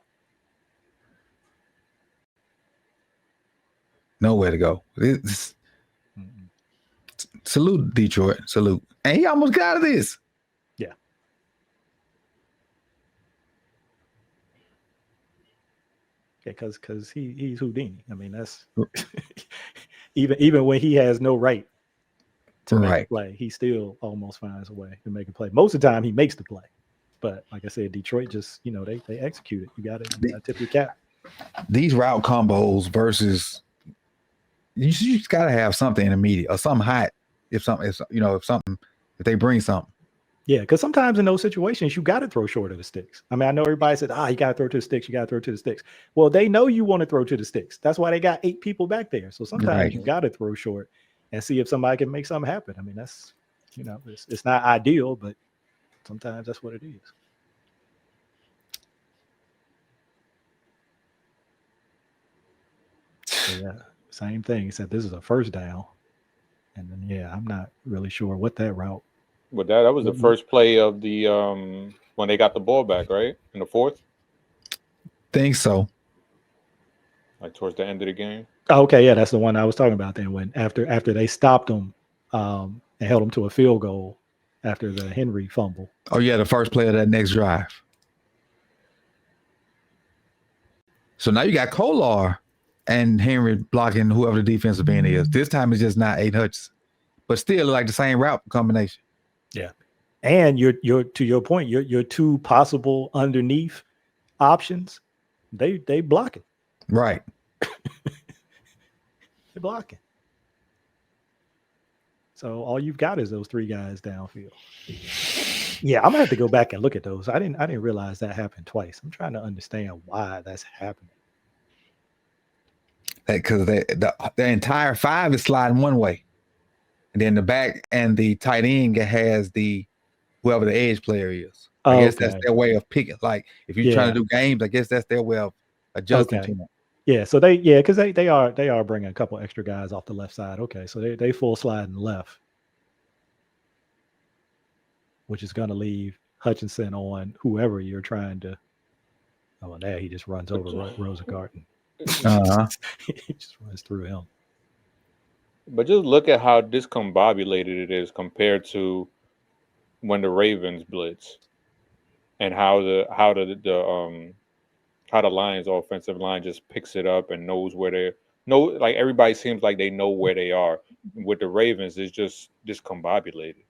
Nowhere to go. Salute Detroit. Salute. And he almost got out of this. Yeah. Yeah, because he's Houdini. I mean, that's even when he has no right to make a play, he still almost finds a way to make a play. Most of the time, he makes the play. But like I said, Detroit just, they execute it. You got to tip your cap. These route combos versus you just got to have something intermediate or something hot. If they bring something. Yeah, because sometimes in those situations, you got to throw short of the sticks. I mean, I know everybody said, you got to throw to the sticks. You got to throw to the sticks. Well, they know you want to throw to the sticks. That's why they got 8 people back there. So sometimes you got to throw short and see if somebody can make something happen. I mean, that's, it's not ideal, but sometimes that's what it is. So, yeah, same thing. He said this is a first down. And then, I'm not really sure what that route. But that was the first play of the when they got the ball back, right? In the 4th? Think so. Like towards the end of the game. Oh, okay, yeah, that's the one I was talking about then. When after they stopped them and held them to a field goal after the Henry fumble. Oh yeah, the first play of that next drive. So now you got Kolar and Henry blocking whoever the defensive end is. This time it's just not Aiden Hutchinson. but still like the same route combination. Yeah. And you're to your point, your two possible underneath options, they blocking. Right. They're blocking. So all you've got is those three guys downfield. Yeah, I'm gonna have to go back and look at those. I didn't realize that happened twice. I'm trying to understand why that's happening. Because the entire five is sliding one way, and then the back and the tight end has the whoever the edge player is. I guess that's their way of picking. Like if you're trying to do games, I guess that's their way of adjusting to it. Yeah, so because they are bringing a couple extra guys off the left side. Okay, so they full sliding left, which is going to leave Hutchinson on whoever you're trying to. Oh, now he just runs over Rosen-Gardner. He just runs through him. But just look at how discombobulated it is compared to when the Ravens blitz, and how the Lions offensive line just picks it up and knows where they know. Like everybody seems like they know where they are. With the Ravens, it's just discombobulated.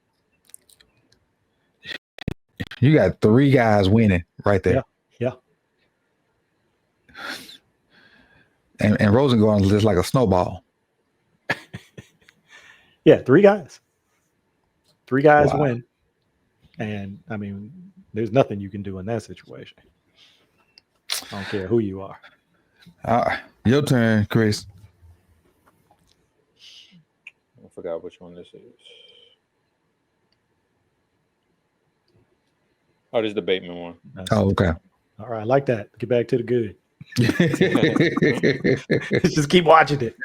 You got three guys winning right there. Yeah. And Rosen-Gardner is just like a snowball. Yeah, three guys. Three guys win. And I mean, there's nothing you can do in that situation. I don't care who you are. Your turn, Chris. I forgot which one this is. Oh, this is the Bateman one. Okay. All right, I like that. Get back to the good. Just keep watching it.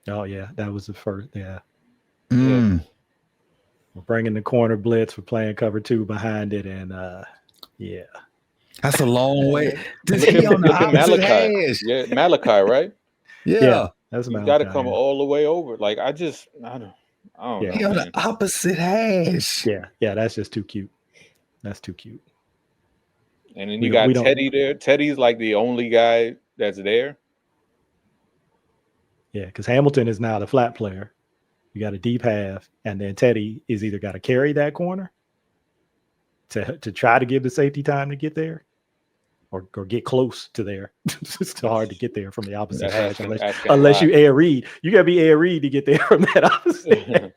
Oh yeah, that was the first. Yeah. We're bringing the corner blitz. We're playing cover 2 behind it, and yeah, that's a long way. Does he on the opposite hash? Yeah, Malachi, right? Yeah, that's you got to come all the way over. Like I don't know. He on the opposite hash. Yeah, that's just too cute. That's too cute. And then you got Teddy there. Teddy's like the only guy that's there. Yeah, because Hamilton is now the flat player. You got a deep half, and then Teddy is either got to carry that corner to try to give the safety time to get there, or get close to there. It's hard to get there from the opposite hash unless you air read. You got to be air read to get there from that opposite.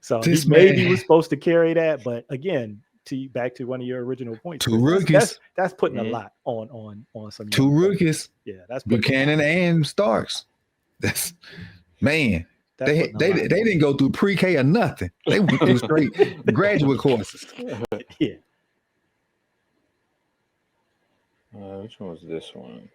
So he maybe was supposed to carry that, but again, back to one of your original points. Two rookies. That's putting a lot on some. Two rookies. Yeah, that's Buchanan and Starks. That's man. They didn't go through pre-K or nothing. They went through straight graduate courses. Yeah. Which one was this one?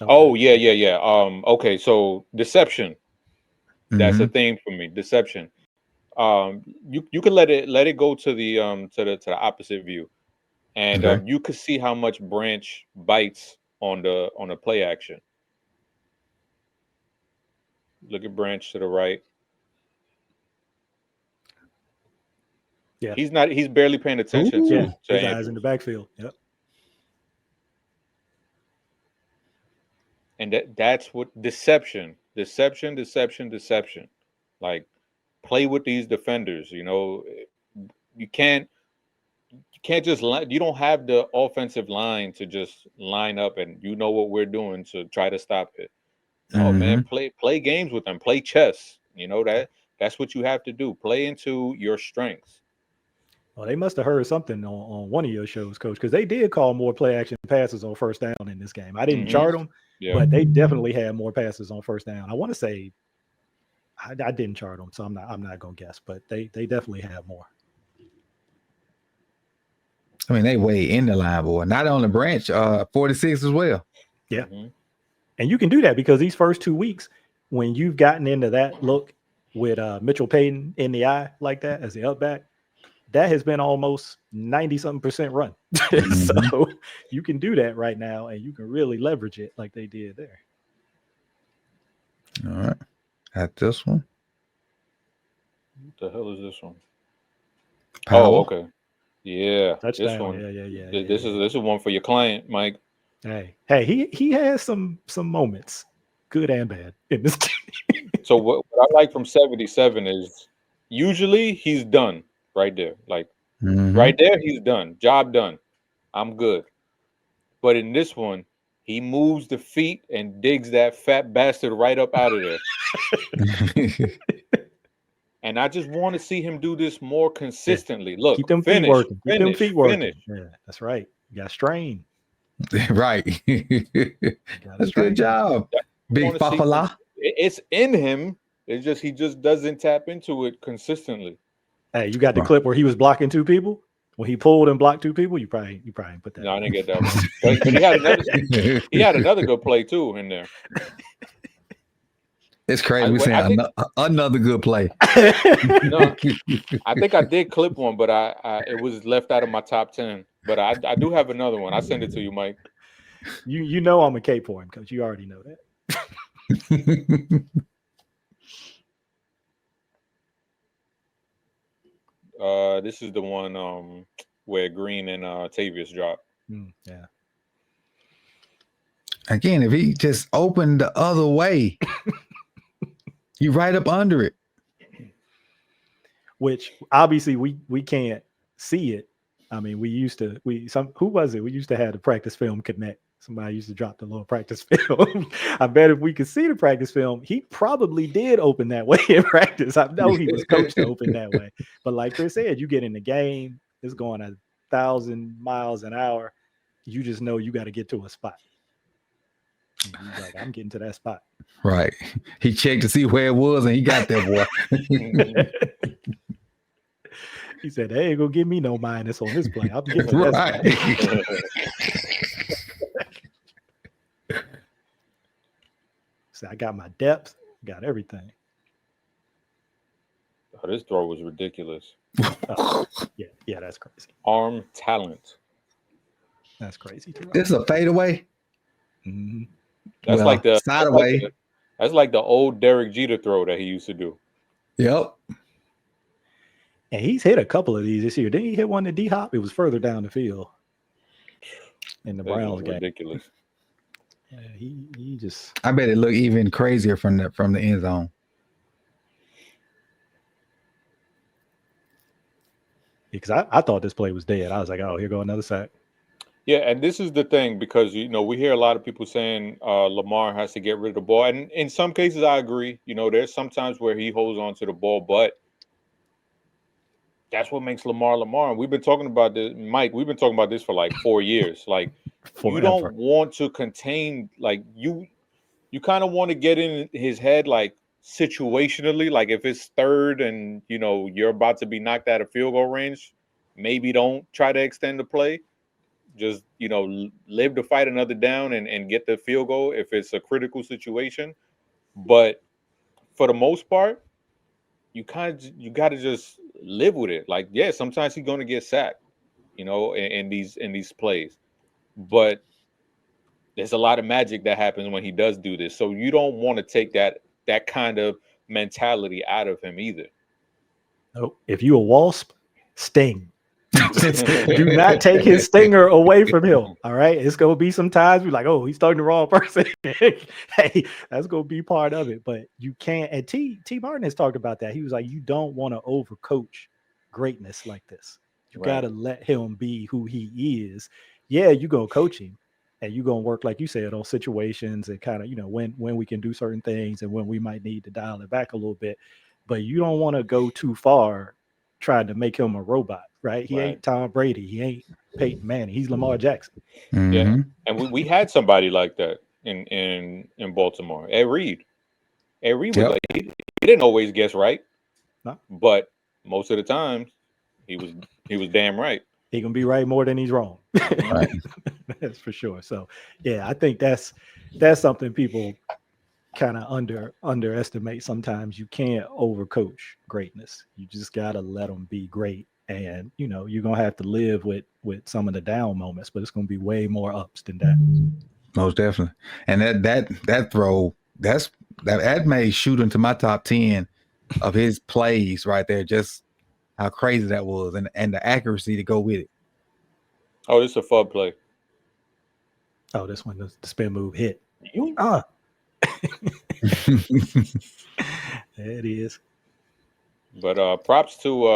Okay. Oh yeah. Okay, so deception. That's a theme for me. Deception. You can let it go to the opposite view, and you could see how much Branch bites on the play action. Look at Branch to the right. Yeah, he's barely paying attention to his eyes in the backfield. Yep. And that's what deception. Like, play with these defenders. You can't just you don't have the offensive line to just line up and what we're doing to try to stop it. No, man, play games with them. Play chess. That's what you have to do. Play into your strengths. Well, they must have heard something on one of your shows, Coach, because they did call more play action passes on first down in this game. I didn't chart them, but they definitely had more passes on first down. I want to say I didn't chart them, so I'm not gonna guess, but they definitely have more. I mean, they way in the line, boy. Not on the Branch, 46 as well. Yeah, and you can do that because these first 2 weeks, when you've gotten into that look with Mitchell Payton in the eye like that as the up back, that has been almost 90-something% run. So you can do that right now, and you can really leverage it like they did there. All right. At this one. What the hell is this one? Power. Oh, okay. Yeah. Touchdown. This one. Yeah. This is one for your client, Mike. Hey, he has some moments, good and bad, in this game. So what I like from 77 is usually he's done right there. Like right there, he's done. Job done. I'm good. But in this one, he moves the feet and digs that fat bastard right up out of there. And I just want to see him do this more consistently. Look, keep them feet working. Keep them feet working. Yeah, that's right. You got strain. Right. That's a good job. Big Faalele. It's in him. It's just he just doesn't tap into it consistently. Hey, you got the clip where he was blocking two people? When he pulled and blocked two people, you probably put that. No, I didn't get that one. But he had another good play too in there. It's crazy. We saying another good play. No, I think I did clip one, but it was left out of my top 10. But I do have another one. I send it to you, Mike. You know I'm a cape for him because you already know that. This is the one where Green and Tavius dropped. Yeah. Again, if he just opened the other way, you right up under it. Which obviously we can't see it. I mean, who was it? We used to have the practice film connect. Somebody used to drop the little practice film. I bet if we could see the practice film, he probably did open that way in practice. I know he was coached to open that way. But like Chris said, you get in the game, it's going 1,000 miles an hour. You just know you got to get to a spot. He's like, I'm getting to that spot. Right. He checked to see where it was and he got there, boy. He said, they ain't gonna give me no minus on this play. I'm getting to that spot. So I got my depth, got everything. Oh, this throw was ridiculous. Yeah, that's crazy. Arm talent. That's crazy. This is a fadeaway. Mm-hmm. That's like the sideaway. That's like the old Derek Jeter throw that he used to do. Yep. And he's hit a couple of these this year. Didn't he hit one to D-Hop? It was further down the field in the Browns game. Ridiculous. Yeah, he just. I bet it looked even crazier from the end zone. Because I thought this play was dead. I was like, oh, here go another sack. Yeah, and this is the thing, because we hear a lot of people saying Lamar has to get rid of the ball, and in some cases I agree. There's sometimes where he holds on to the ball, but that's what makes Lamar Lamar. And we've been talking about this, Mike. We've been talking about this for like 4 years. Like you don't want to contain, like you kind of want to get in his head, like situationally, like if it's third and you're about to be knocked out of field goal range, maybe don't try to extend the play. Just, live to fight another down and get the field goal if it's a critical situation. But for the most part, you got to just live with it. Like, yeah, sometimes he's going to get sacked, in these plays. But there's a lot of magic that happens when he does do this. So you don't want to take that kind of mentality out of him either. No, if you a wasp, sting. Do not take his stinger away from him. All right. It's gonna be some times we're like, oh, he's starting the wrong person. Hey, that's gonna be part of it. But you can't, and T Martin has talked about that. He was like, you don't want to overcoach greatness like this. You gotta let him be who he is. Yeah, you gonna coach him and you're gonna work, like you said, on situations and kind of, when we can do certain things and when we might need to dial it back a little bit. But you don't want to go too far trying to make him a robot, right? He ain't Tom Brady. He ain't Peyton Manning. He's Lamar Jackson. Mm-hmm. Yeah, and we had somebody like that in Baltimore. Ed Reed. Ed Reed was like he didn't always guess right, but most of the time he was damn right. He gonna be right more than he's wrong. Right. That's for sure. So yeah, I think that's something people kind of underestimate. Sometimes you can't overcoach greatness. You just gotta let them be great, and you're gonna have to live with some of the down moments, but it's gonna be way more ups than downs. Most definitely. And that throw that may shoot into my top 10 of his plays right there. Just how crazy that was, and the accuracy to go with it. Oh, it's a fun play. Oh, this one, the spin move hit. You There it is. But props to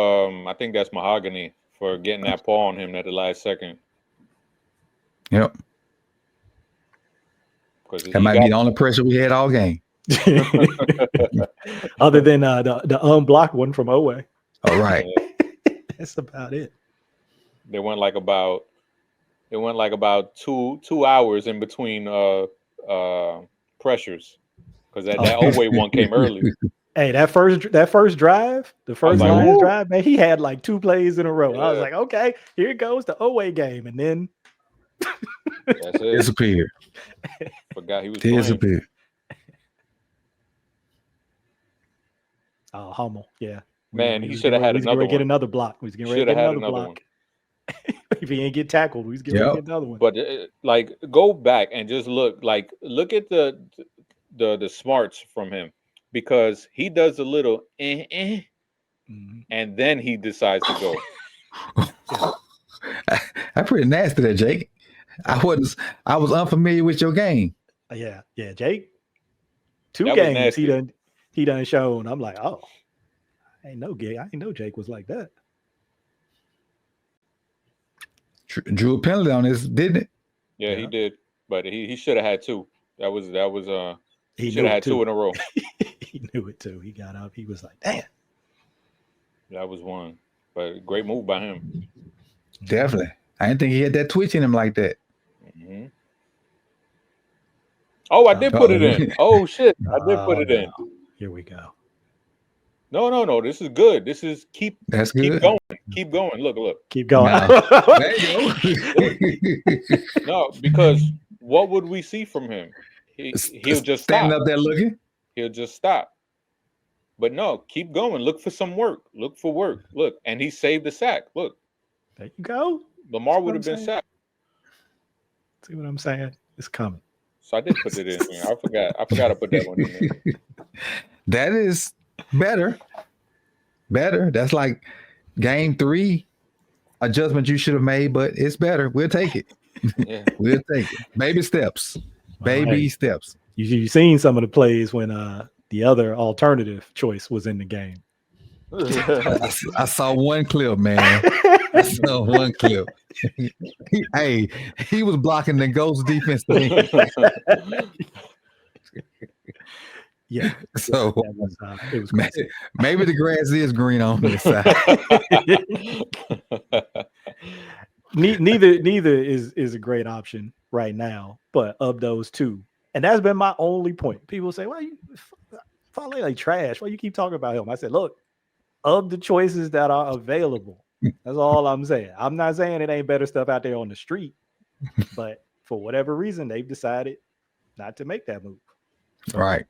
I think that's Mahogany for getting that paw on him at the last second. Yep. That might be the only pressure we had all game. Other than the unblocked one from Owe. All right. That's about it. They went like about 2 hours in between pressures because that Owe one came early. Hey, that first drive, the first Lions drive, man, he had like 2 plays in a row. Yeah. I was like, okay, here goes the Owe game, and then that's it. Disappeared. Forgot he was disappeared. Oh, Hummel, yeah. Man, he should have had another one. Get another block. He was getting ready to get another block. If he didn't get tackled, he was getting ready to get another one. But like, go back and just look at the smarts from him, because he does a little and then he decides to go. That's pretty nasty there, Jake. I was unfamiliar with your game. Yeah, Jake. 2 games he done shown. I'm like, oh, I ain't know Jake was like that. Drew a penalty on this, didn't it? Yeah, he did. But he should have had 2. That was he should have had 2 in a row. He knew it too. He got up. He was like, damn. That was one. But great move by him. Definitely. I didn't think he had that twitch in him like that. Mm-hmm. Oh, I did put it in. Oh, shit. I did put it in. Here we go. No. This is good. This is keep going. Keep going. Look. Keep going. There you go. No, because what would we see from him? He'll just stand stop. Up there looking. He'll just stop. But no, keep going. Look for some work. Look for work. Look, and he saved the sack. Look. There you go. Lamar would have been sacked. See what I'm saying? It's coming. So I did put it in here. I forgot to put that one in there. That is better. That's like game 3 adjustment you should have made, but it's better. We'll take it. Yeah. We'll take it. Baby steps. Steps. You've seen some of the plays when the other alternative choice was in the game. I saw one clip, man. He was blocking the Ghost defense team. Yeah. So it was maybe the grass is green on the side. Neither is a great option right now, but of those 2, and that's been my only point. People say, "Why you Faalele like trash? Why you keep talking about him?" I said, "Look, of the choices that are available, that's all I'm saying. I'm not saying it ain't better stuff out there on the street, but for whatever reason, they've decided not to make that move. Right.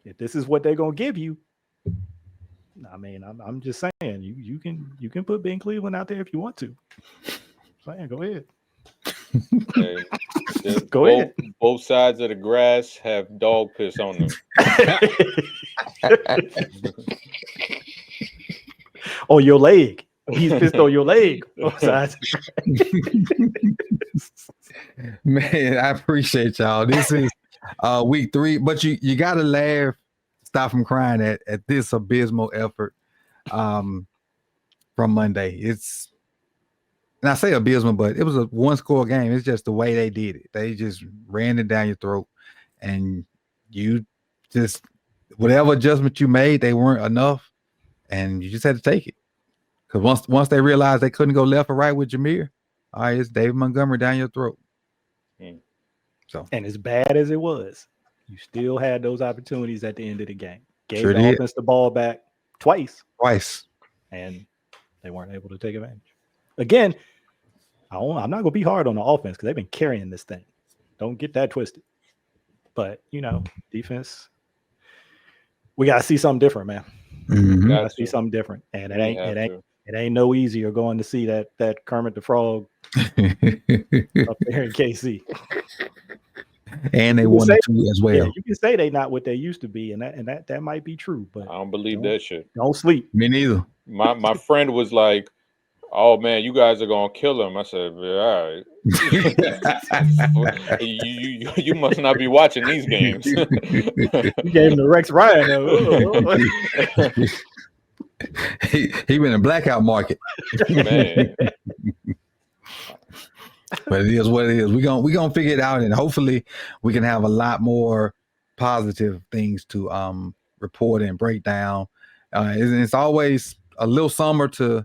If this is what they're gonna give you, I mean, I'm just saying you can put Ben Cleveland out there if you want to. Saying, go ahead. Go ahead. Both sides of the grass have dog piss on them. On your leg. He's pissed on your leg. Both sides. Man, I appreciate y'all. This is week 3, but you gotta laugh, stop from crying at this abysmal effort from Monday. And I say abysmal, but it was a 1-score game. It's just the way they did it. They just ran it down your throat, and you just whatever adjustment you made, they weren't enough, and you just had to take it. Because once they realized they couldn't go left or right with Jameer, all right, it's David Montgomery down your throat. So, and as bad as it was, you still had those opportunities at the end of the game. Gave the offense the ball back twice, and they weren't able to take advantage. Again, I'm not going to be hard on the offense because they've been carrying this thing. Don't get that twisted. But, defense, we got to see something different, man. Mm-hmm. Got to see something different. And it ain't no easier going to see that Kermit the Frog up there in KC. And they won 2 as well. Yeah, you can say they not what they used to be, and that might be true. But I don't believe that shit. Don't sleep. Me neither. My friend was like, "Oh man, you guys are gonna kill him." I said, "All right, you must not be watching these games." You gave him the Rex Ryan. he been in blackout market. Man. But it is what it is. We're gonna figure it out, and hopefully we can have a lot more positive things to report and break down. It's always a little summer to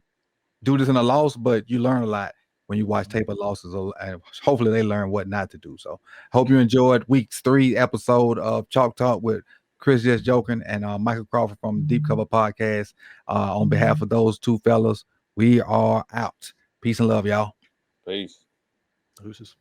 do this in a loss, but you learn a lot when you watch tape of losses, and hopefully they learn what not to do. So hope you enjoyed week's 3 episode of Chalk Talk with Chris Just Joking and Michael Crawford from Deep Cover Podcast. On behalf of those two fellas, we are out. Peace and love, y'all. Peace. Deuces.